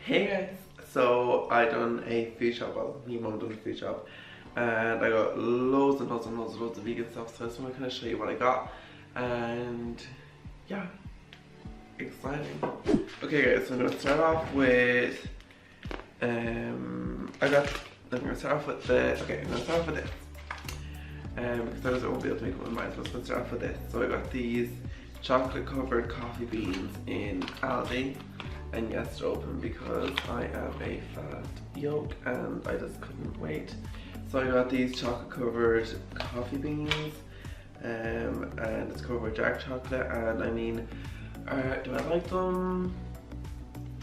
Hey guys! So I done a food shop, well me and mum done a food shop and I got loads and loads and loads and loads of vegan stuff, so I just want to kind of show you what I got. And yeah, exciting. Okay guys, so I'm going to start off with I'm going to start off with this. Because otherwise I won't be able to make up my mind, so I'm just going to start off with this. So I got these chocolate covered coffee beans in Aldi. And yes, they're open because I am a fat yolk and I just couldn't wait. So I got these chocolate covered coffee beans and it's covered with dark chocolate, and I mean, do I like them?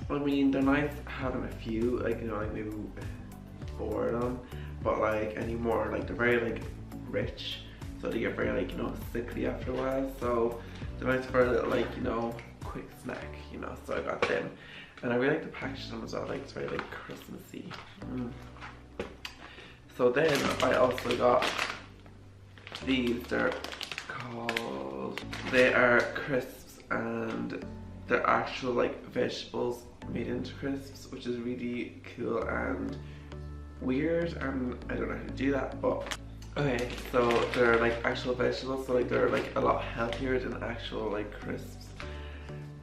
I mean, they're nice having a few, like, you know, like maybe 4 of them, but like anymore, like they're very like rich, so they get very like, you know, sickly after a while, so they're nice for a little like, you know, quick snack, you know, so I got them. And I really like the package them as well, like it's very like Christmassy. So then I also got these, they are crisps, and they're actual like vegetables made into crisps, which is really cool and weird, and I don't know how to do that, but okay, so they're like actual vegetables, so like they're like a lot healthier than actual like crisps.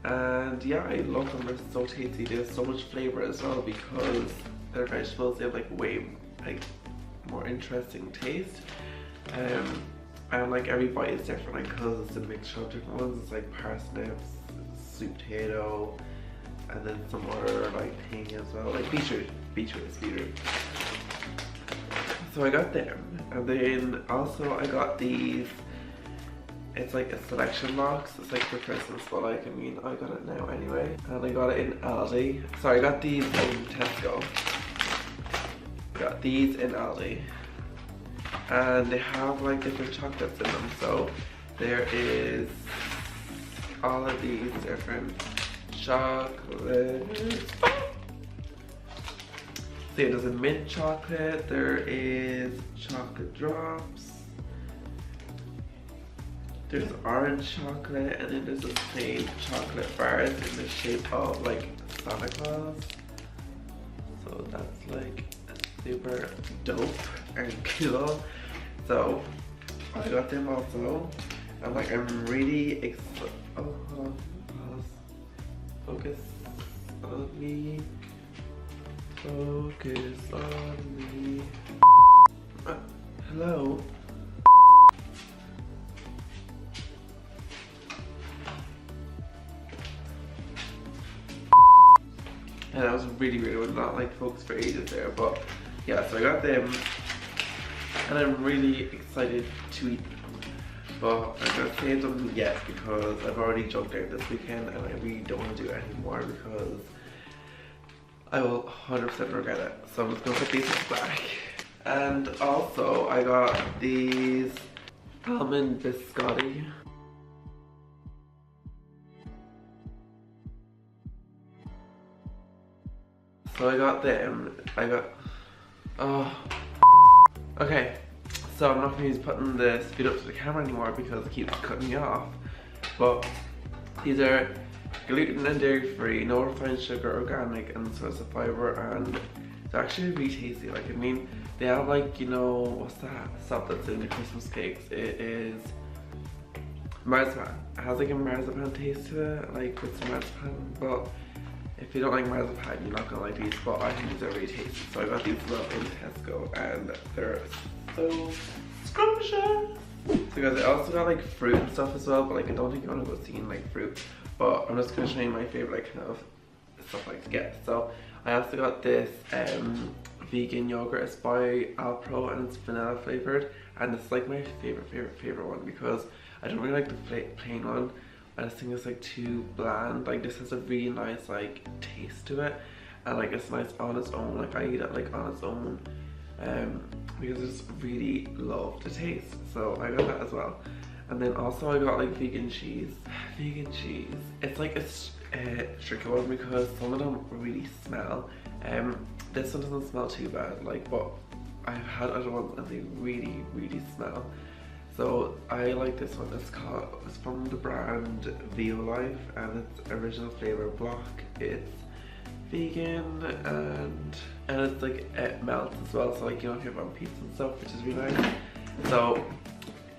And yeah, I love them, they're so tasty. They have so much flavor as well because they're vegetables. They have like way like more interesting taste. And like every bite is different, like because it's a mixture of different ones. It's like parsnips, sweet potato, and then some other like thing as well, like beetroot. So I got them, and then also I got these. It's like a selection box. It's like for Christmas, but like, I mean, I got it now anyway. And I got it in Aldi. Sorry, I got these in Tesco. Got these in Aldi. And they have like different chocolates in them. So there is all of these different chocolates. So yeah, there's a mint chocolate, there is chocolate drops, there's orange chocolate, and then there's the plain chocolate bars in the shape of like Santa Claus. So that's like super dope and cool. So I got them also. And like I'm really excited. Oh, hold on. Pause. Focus on me. Focus on me. Hello? And I was really would not like focus for ages there, but yeah, so I got them and I'm really excited to eat them. But I'm not save them yet because I've already jumped out this weekend and I really don't want to do it anymore because I will 100% regret it. So I'm just gonna put these in the bag. And also I got these almond biscotti. So I got them. Okay, so I'm not going to use putting the speed up to the camera anymore because it keeps cutting me off. But these are gluten and dairy free, no refined sugar, organic, and source of fiber, and they're actually really tasty. Like, I mean, they have like, you know, what's that stuff that's in the Christmas cakes? It is marzipan. It has like a marzipan taste to it, like with some marzipan, but if you don't like marzipan, you're not gonna like these, but I think these are really tasty. So I got these as well in Tesco, and they're so scrumptious. So guys, I also got like fruit and stuff as well, but like I don't think you wanna go seeing like fruit. But I'm just gonna show you my favorite like kind of stuff I like to get. So I also got this vegan yogurt. It's by Alpro and it's vanilla flavored, and it's like my favorite one because I don't really like the plain one. I just think it's like too bland. Like this has a really nice like taste to it, and like it's nice on its own. Like I eat it like on its own because I just really love the taste. So I got that as well. And then also I got like vegan cheese. It's like a tricky one because some of them really smell. This one doesn't smell too bad, like, but I've had other ones and they really smell. So I like this one. It's from the brand Violife, and it's original flavor block. It's vegan, and it's like it melts as well, so like you know if you have on pizza and stuff, which is really nice. So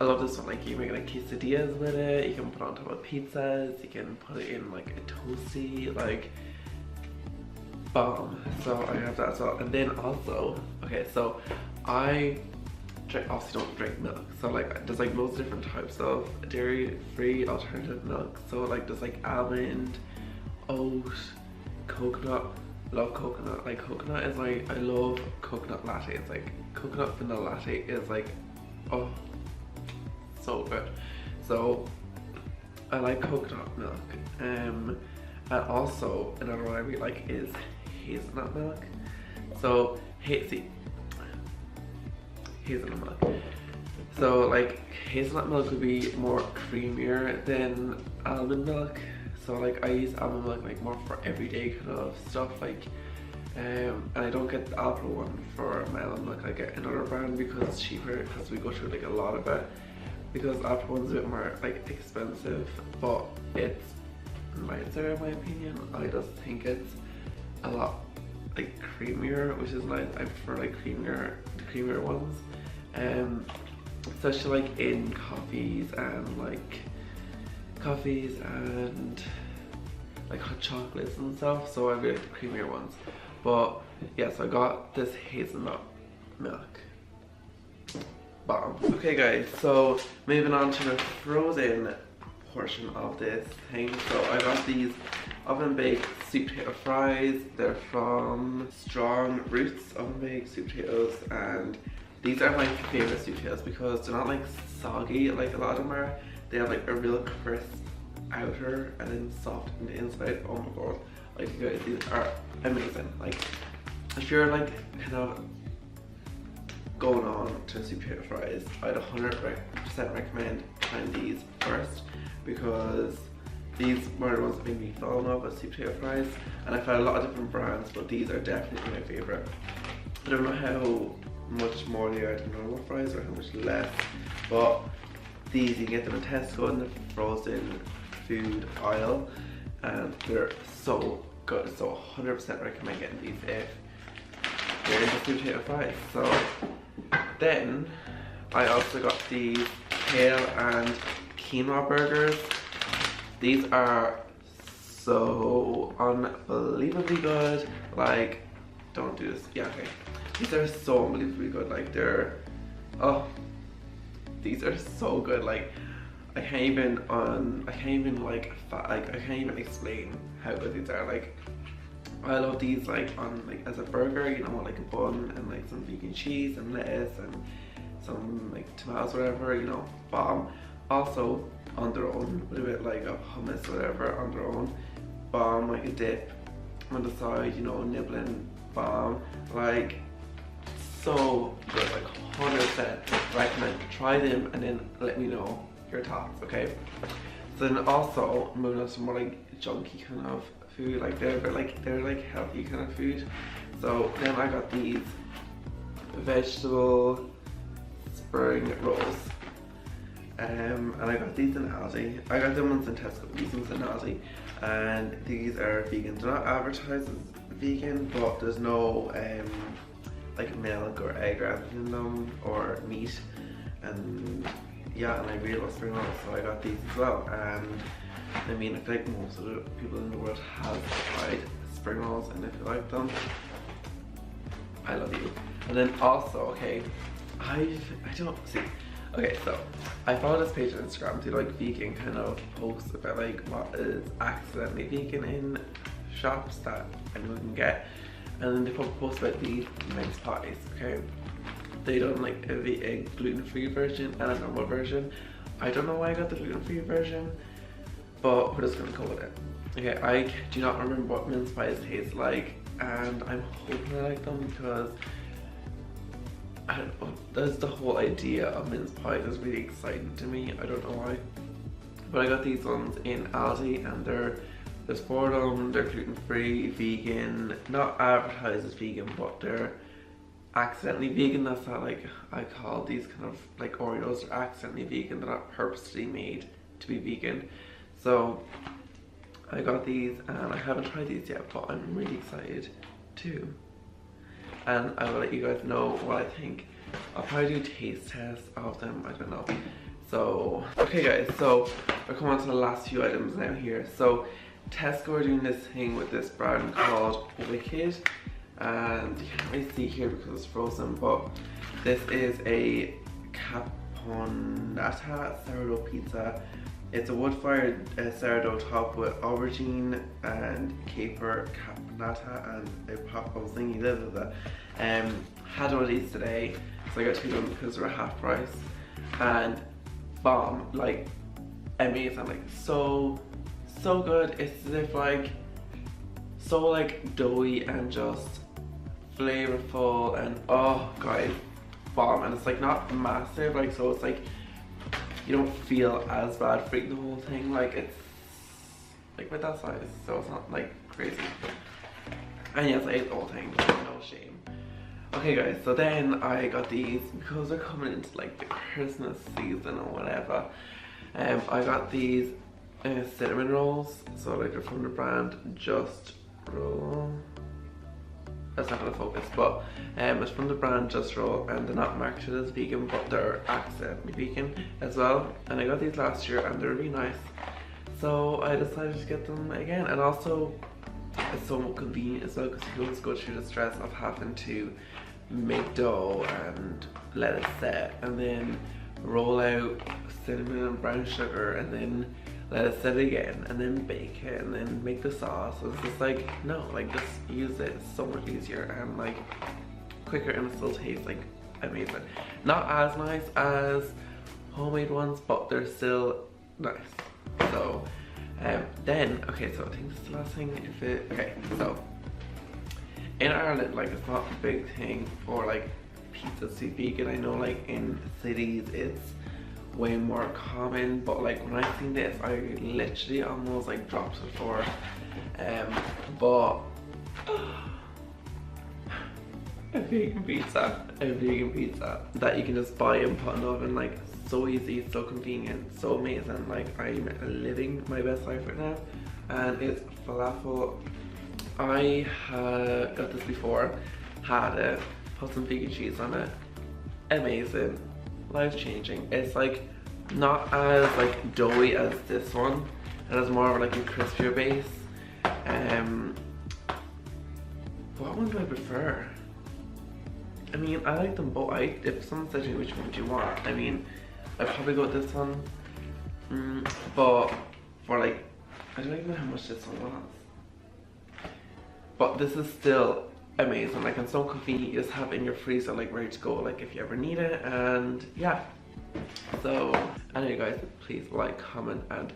I love this one. Like you make like quesadillas with it, you can put it on top of pizzas, you can put it in like a toasty, like bomb. So I have that as well. And then also, okay, so I obviously don't drink milk, so like there's like loads of different types of dairy-free alternative milk. So like there's like almond, oat, coconut. Love coconut. Like coconut is like, I love coconut latte. It's like coconut vanilla latte is like, oh, so good. So I like coconut milk. And also another one I really like is hazelnut milk. So hazelnut milk. So like hazelnut milk would be more creamier than almond milk. So like I use almond milk like more for everyday kind of stuff, like and I don't get the Alpro one for my almond milk. I get another brand because it's cheaper, because we go through like a lot of it, because Alpro one's a bit more like expensive, but it's nicer in my opinion. I just think it's a lot like creamier, which is nice. I prefer like the creamier ones, especially like in coffees and like hot chocolates and stuff. So I really like the creamier ones. But yeah, so I got this hazelnut milk bomb. Okay guys, so moving on to the frozen portion of this thing. So I got these oven baked sweet potato fries. They're from Strong Roots oven baked sweet potatoes, and these are my favorite sweet potatoes because they're not like soggy like a lot of them are. They have like a real crisp outer and then soft in the inside. Oh my god, like you guys, these are amazing. Like if you're like kind of going on to sweet potato fries, I'd 100% recommend trying these first, because these were the ones that made me fall in love with sweet potato fries. And I've had a lot of different brands, but these are definitely my favorite. I don't know how much more they are than normal fries or how much less, but these you can get them in Tesco in the frozen food aisle, and they're so good. So 100% recommend getting these if you're into sweet potato fries. So then I also got these kale and quinoa burgers. These are so unbelievably good. Like, don't do this. Yeah, okay. These are so unbelievably good. Like they're, oh, these are so good. Like I can't even explain how good these are. Like I love these like on like as a burger, you know, like a bun and like some vegan cheese and lettuce and some like tomatoes, whatever, you know, bomb. Also on their own with a bit like of hummus or whatever on their own, bomb, like a dip on the side, you know, nibbling, bomb. Like so good, like 100% recommend. Try them and then let me know your thoughts, okay? So then also moving on to some more like junky kind of food, like they're like healthy kind of food. So then I got these vegetable spring rolls, and I got these in Aldi. I got them ones in Tesco, these ones in Aldi, and these are vegan. They're not advertised as vegan, but there's no like milk or egg or anything in them, or meat. And yeah, and I really love spring rolls, so I got these as well. And I mean, I feel like most of the people in the world have tried spring rolls, and if you like them, I love you. And then also, okay, I don't see. Okay, so I follow this page on Instagram, do like vegan kind of posts about like what is accidentally vegan in shops that anyone can get. And then they put posts about these mince pies, okay? They done like a gluten-free version and a normal version. I don't know why I got the gluten-free version, but we're just gonna go with it. Okay, I do not remember what mince pies taste like, and I'm hoping I like them because I don't know, that's the whole idea of mince pies is really exciting to me. I don't know why. But I got these ones in Aldi, and there's 4 of them. They're gluten-free, vegan, not advertised as vegan, but they're accidentally vegan. That's not like I call these kind of like Oreos are accidentally vegan. They're not purposely made to be vegan. So I got these and I haven't tried these yet, but I'm really excited too. And I will let you guys know what I think. I'll probably do taste tests of them, I don't know. So, okay guys, so we're coming on to the last few items now here. So Tesco are doing this thing with this brand called Wicked. And you can't really see here because it's frozen, but this is a caponata sourdough pizza. It's a wood-fired sourdough topped with aubergine and caper caponata and a pop of zingy blah. Had one of these today, so I got 2 of them because they're half price. And bomb, like amazing, like so good. It's as if like so like doughy and just flavorful, and oh guys, bomb. And it's like not massive, like, so it's like you don't feel as bad for eating the whole thing. Like it's like with that size, so it's not like crazy. And yes, I ate the whole thing, no shame. Okay guys, so then I got these because they're coming into like the Christmas season or whatever. I got these cinnamon rolls, so like they're from the brand Just Roll. That's not gonna focus, but it's from the brand Just Roll, and they're not marketed as vegan, but they're accidentally vegan as well. And I got these last year and they're really nice, so I decided to get them again. And also it's so convenient as well because you don't go through the stress of having to make dough and let it set and then roll out cinnamon and brown sugar and then let it set again and then bake it and then make the sauce. So it's just like, no, like just use it. It's so much easier and like quicker, and it still tastes like amazing. Not as nice as homemade ones, but they're still nice. So then, okay, so I think this is the last thing. Okay, so in Ireland, like it's not a big thing for like pizzas to be vegan. I know like in cities it's way more common, but like when I seen this, I literally almost like dropped to the floor. But a vegan pizza that you can just buy and put in the oven, like so easy, so convenient, so amazing. Like I'm living my best life right now, and it's falafel. I got this before, had it, put some vegan cheese on it, amazing, life changing. It's like not as like doughy as this one, and it's more of like a crispier base. What one do I prefer? I mean, I like them both. If someone said to me which one do you want, I mean, I'd probably go with this one. But for like, I don't even know how much this one was. But this is still amazing, like, and so convenient. You just have it in your freezer, like ready to go, like if you ever need it. And yeah, so anyway guys, please like, comment and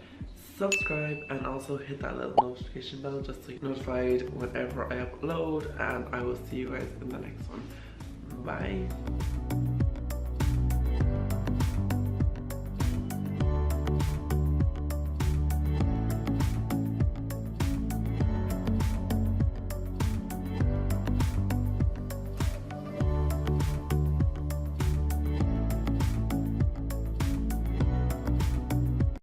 subscribe, and also hit that little notification bell just so you're notified whenever I upload. And I will see you guys in the next one. Bye.